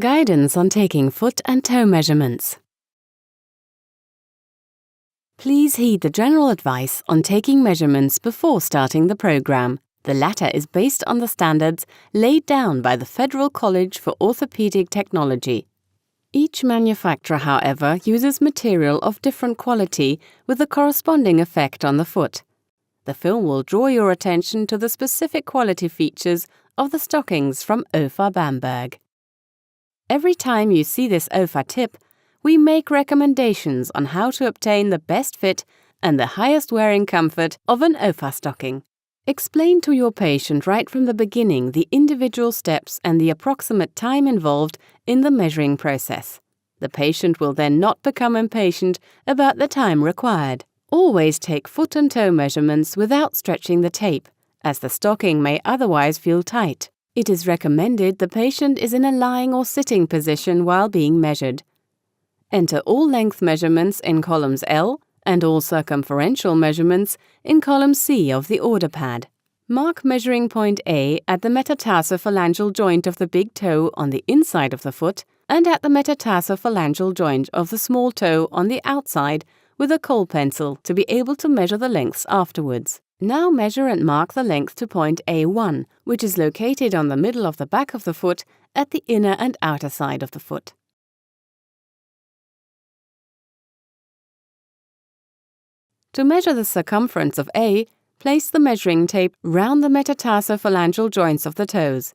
Guidance on taking foot and toe measurements. Please heed the general advice on taking measurements before starting the program. The latter is based on the standards laid down by the Federal College for Orthopedic Technology. Each manufacturer, however, uses material of different quality with a corresponding effect on the foot. The film will draw your attention to the specific quality features of the stockings from OFA Bamberg. Every time you see this OFA tip, we make recommendations on how to obtain the best fit and the highest wearing comfort of an OFA stocking. Explain to your patient right from the beginning the individual steps and the approximate time involved in the measuring process. The patient will then not become impatient about the time required. Always take foot and toe measurements without stretching the tape, as the stocking may otherwise feel tight. It is recommended the patient is in a lying or sitting position while being measured. Enter all length measurements in columns L and all circumferential measurements in column C of the order pad. Mark measuring point A at the metatarsophalangeal joint of the big toe on the inside of the foot and at the metatarsophalangeal joint of the small toe on the outside with a kohl pencil to be able to measure the lengths afterwards. Now measure and mark the length to point A1, which is located on the middle of the back of the foot at the inner and outer side of the foot. To measure the circumference of A, place the measuring tape round the metatarsophalangeal joints of the toes.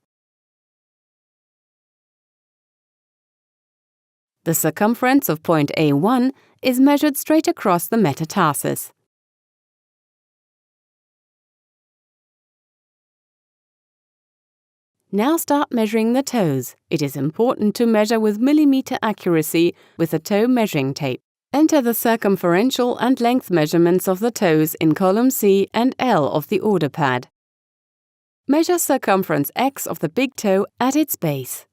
The circumference of point A1 is measured straight across the metatarsus. Now start measuring the toes. It is important to measure with millimeter accuracy with the toe measuring tape. Enter the circumferential and length measurements of the toes in column C and L of the order pad. Measure circumference X of the big toe at its base.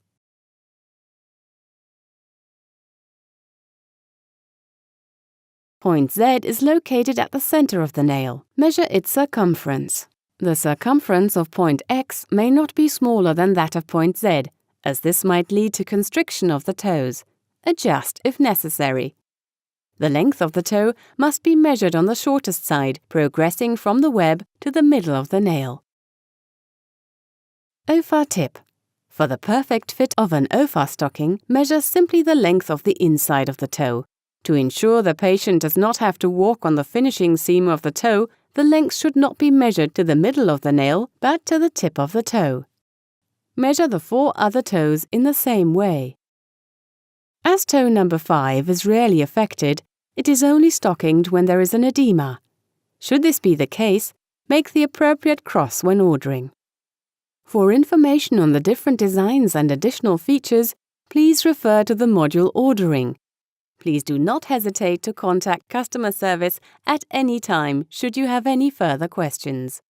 Point Z is located at the center of the nail. Measure its circumference. The circumference of point X may not be smaller than that of point Z, as this might lead to constriction of the toes. Adjust if necessary. The length of the toe must be measured on the shortest side, progressing from the web to the middle of the nail. OFA tip. For the perfect fit of an OFA stocking, measure simply the length of the inside of the toe. To ensure the patient does not have to walk on the finishing seam of the toe, the length should not be measured to the middle of the nail, but to the tip of the toe. Measure the 4 other toes in the same way. As toe number 5 is rarely affected, it is only stockinged when there is an edema. Should this be the case, make the appropriate cross when ordering. For information on the different designs and additional features, please refer to the module Ordering. Please do not hesitate to contact customer service at any time should you have any further questions.